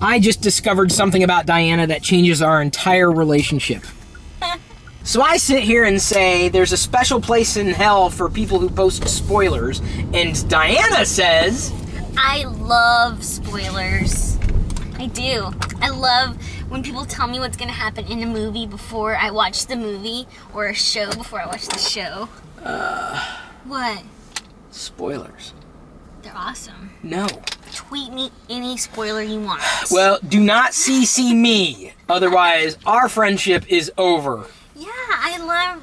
I just discovered something about Diana that changes our entire relationship. So I sit here and say there's a special place in hell for people who post spoilers, and Diana says... I love spoilers. I do. I love when people tell me what's gonna happen in a movie before I watch the movie, or a show before I watch the show. What? Spoilers. They're awesome. No. Tweet me any spoiler you want. Well, do not CC me. Otherwise, our friendship is over. Yeah, I love,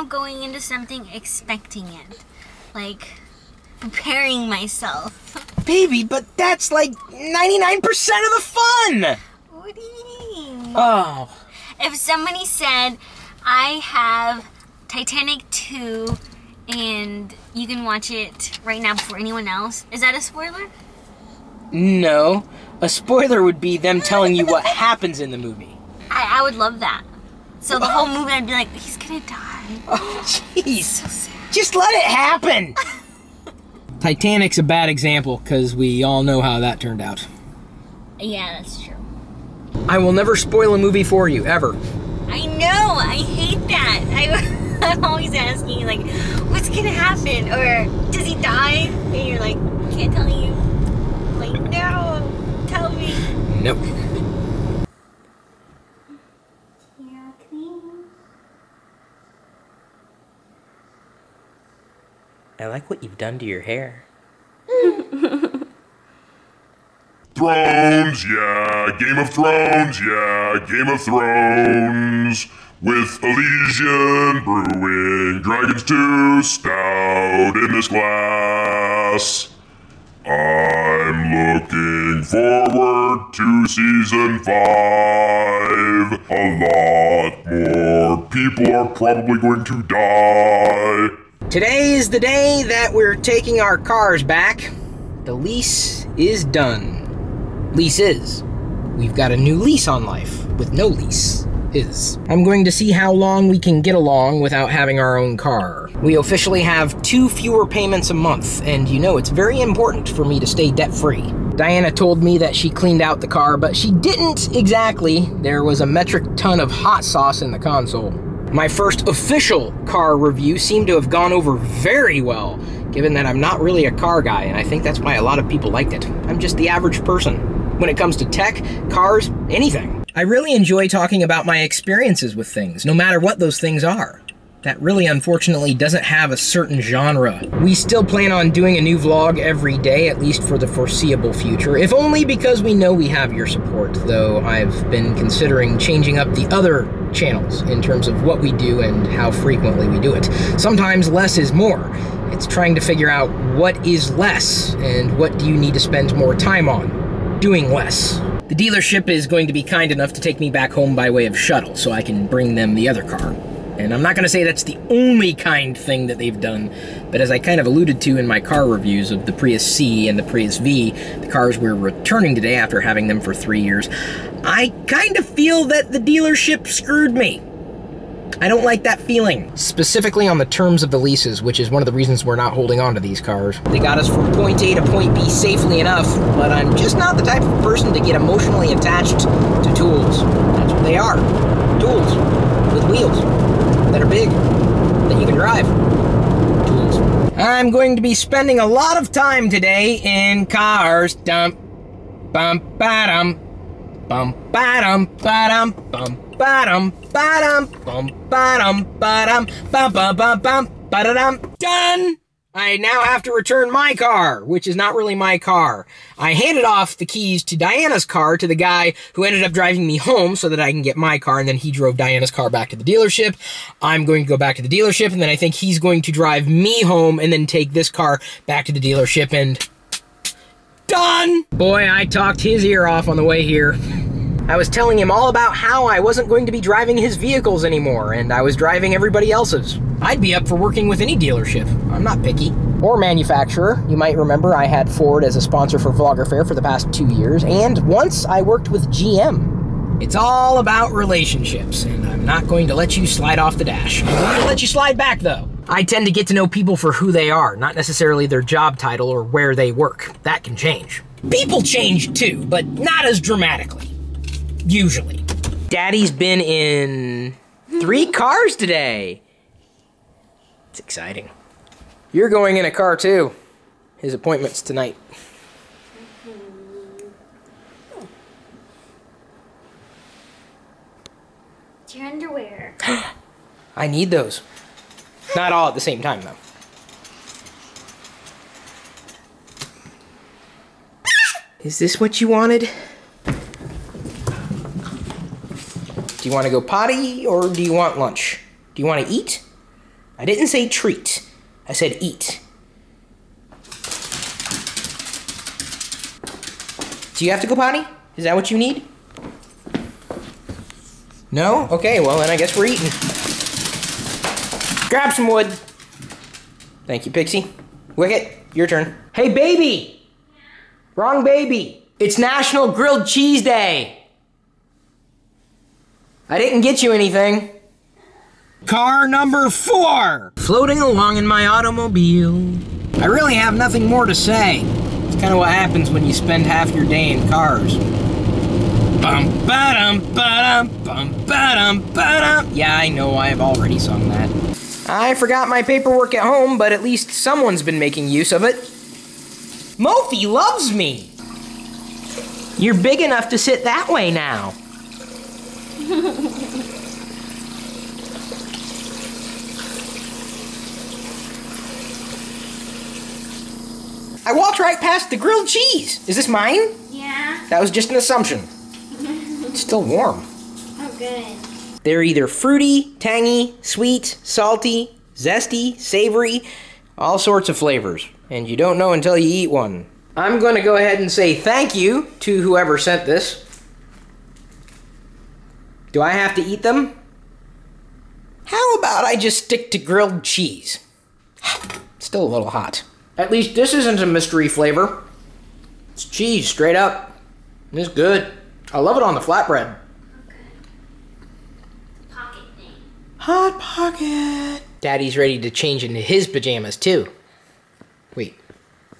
going into something expecting it. Like, preparing myself. Baby, but that's like 99% of the fun! What do you mean? Oh. If somebody said, I have Titanic 2 and you can watch it right now before anyone else, is that a spoiler? No. A spoiler would be them telling you what happens in the movie. I would love that. So the whole movie I'd be like, he's gonna die. Oh, jeez. So sad. Just let it happen. Titanic's a bad example, because we all know how that turned out. Yeah, that's true. I will never spoil a movie for you, ever. I know, I hate that. I'm always asking, like, what's gonna happen? Or, does he die? And you're like, can't tell you. I'm like, no, tell me. Nope. Yeah, clean. I like what you've done to your hair. Thrones, yeah, Game of Thrones, yeah, Game of Thrones. With Elysian brewing, dragons too stout in this glass. I'm looking forward to season 5. A lot more people are probably going to die. Today is the day that we're taking our cars back. The lease is done. Lease is. We've got a new lease on life with no lease. Is. I'm going to see how long we can get along without having our own car. We officially have 2 fewer payments a month, and it's very important for me to stay debt-free. Diana told me that she cleaned out the car, but she didn't exactly. There was a metric ton of hot sauce in the console. My first official car review seemed to have gone over very well, given that I'm not really a car guy, and I think that's why a lot of people liked it. I'm just the average person. When it comes to tech, cars, anything. I really enjoy talking about my experiences with things, no matter what those things are. That really, unfortunately, doesn't have a certain genre. We still plan on doing a new vlog every day, at least for the foreseeable future, if only because we know we have your support, though I've been considering changing up the other channels in terms of what we do and how frequently we do it. Sometimes less is more. It's trying to figure out what is less, and what do you need to spend more time on doing less. The dealership is going to be kind enough to take me back home by way of shuttle, so I can bring them the other car. And I'm not going to say that's the only kind thing that they've done, but as I kind of alluded to in my car reviews of the Prius C and the Prius V, the cars we're returning today after having them for 3 years, I kind of feel that the dealership screwed me. I don't like that feeling. Specifically on the terms of the leases, which is one of the reasons we're not holding on to these cars. They got us from point A to point B safely enough, but I'm just not the type of person to get emotionally attached to tools. That's what they are. Tools. With wheels. That are big. That you can drive. Tools. I'm going to be spending a lot of time today in cars. Dump. Bum ba-dum. Bum ba-dum ba-dum bum. Ba-dum, ba-dum, bum, ba-dum, ba-dum, bum, bum, bum, bum, ba-da-dum. Done! I now have to return my car, which is not really my car. I handed off the keys to Diana's car to the guy who ended up driving me home so that I can get my car, and then he drove Diana's car back to the dealership. I'm going to go back to the dealership, and then I think he's going to drive me home and then take this car back to the dealership, and... done! Boy, I talked his ear off on the way here. I was telling him all about how I wasn't going to be driving his vehicles anymore, and I was driving everybody else's. I'd be up for working with any dealership. I'm not picky. Or manufacturer. You might remember I had Ford as a sponsor for Vlogger Fair for the past 2 years, and once I worked with GM. It's all about relationships, and I'm not going to let you slide off the dash. I'm going to let you slide back, though. I tend to get to know people for who they are, not necessarily their job title or where they work. That can change. People change too, but not as dramatically. Usually. Daddy's been in 3 cars today. It's exciting. You're going in a car too. His appointment's tonight. It's your underwear. I need those. Not all at the same time, though. Is this what you wanted? Do you want to go potty or do you want lunch? Do you want to eat? I didn't say treat. I said eat. Do you have to go potty? Is that what you need? No? Okay, well then I guess we're eating. Grab some wood. Thank you, Pixie. Wicket, your turn. Hey, baby! Wrong baby. It's National Grilled Cheese Day. I didn't get you anything. Car number 4. Floating along in my automobile. I really have nothing more to say. It's kind of what happens when you spend half your day in cars. Bum ba-dum ba-dum bum ba-dum ba-dum. Yeah, I know I've already sung that. I forgot my paperwork at home, but at least someone's been making use of it. Mophie loves me. You're big enough to sit that way now. I walked right past the grilled cheese. Is this mine? Yeah. That was just an assumption. It's still warm. Oh, good. They're either fruity, tangy, sweet, salty, zesty, savory, all sorts of flavors. And you don't know until you eat one. I'm going to go ahead and say thank you to whoever sent this. Do I have to eat them? How about I just stick to grilled cheese? Still a little hot. At least this isn't a mystery flavor. It's cheese, straight up. It's good. I love it on the flatbread. Okay. Pocket thing. Hot Pocket. Daddy's ready to change into his pajamas, too. Wait,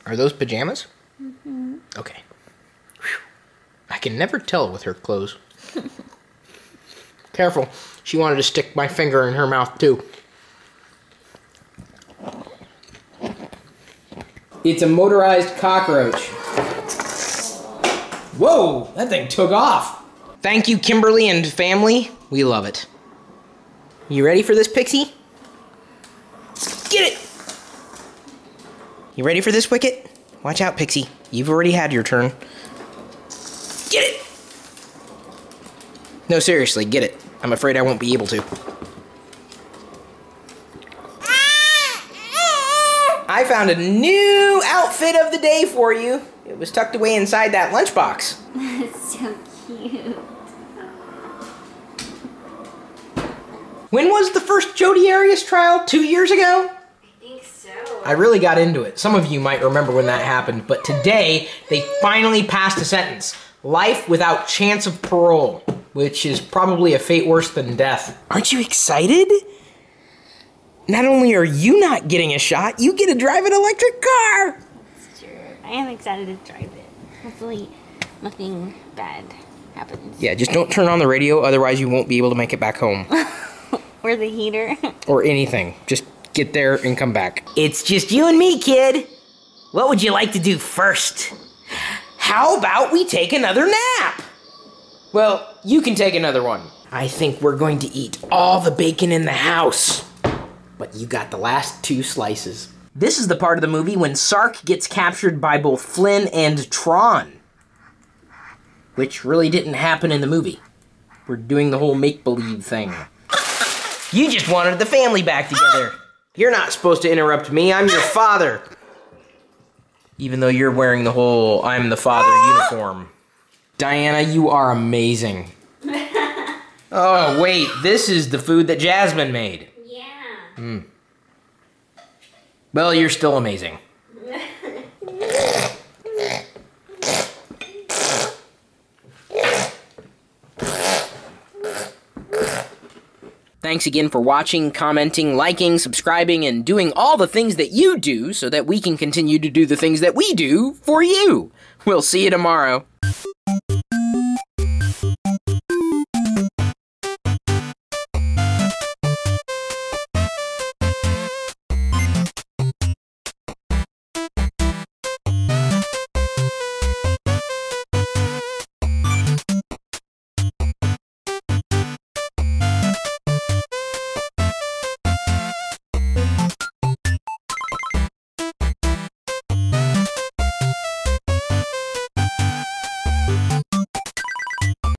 are those pajamas? Mm-hmm. Okay. Whew. I can never tell with her clothes. Careful. She wanted to stick my finger in her mouth, too. It's a motorized cockroach. Whoa, that thing took off. Thank you, Kimberly and family. We love it. You ready for this, Pixie? Get it! You ready for this, Wicket? Watch out, Pixie. You've already had your turn. Get it! No, seriously, get it. I'm afraid I won't be able to. I found a new outfit of the day for you. It was tucked away inside that lunchbox. That's so cute. When was the first Jodi Arias trial? 2 years ago? I think so. I really got into it. Some of you might remember when that happened, but today they finally passed a sentence. Life without chance of parole, which is probably a fate worse than death. Aren't you excited? Not only are you not getting a shot, you get to drive an electric car. That's true. I am excited to drive it. Hopefully nothing bad happens. Yeah, just don't turn on the radio, otherwise you won't be able to make it back home. Or the heater. Or anything. Just get there and come back. It's just you and me, kid. What would you like to do first? How about we take another nap? Well, you can take another one. I think we're going to eat all the bacon in the house. But you got the last 2 slices. This is the part of the movie when Sark gets captured by both Flynn and Tron. Which really didn't happen in the movie. We're doing the whole make-believe thing. You just wanted the family back together. You're not supposed to interrupt me. I'm your father. Even though you're wearing the whole I'm the father uniform. Diana, you are amazing. Oh, wait. This is the food that Jasmine made. Yeah. Well, you're still amazing. Thanks again for watching, commenting, liking, subscribing, and doing all the things that you do so that we can continue to do the things that we do for you. We'll see you tomorrow.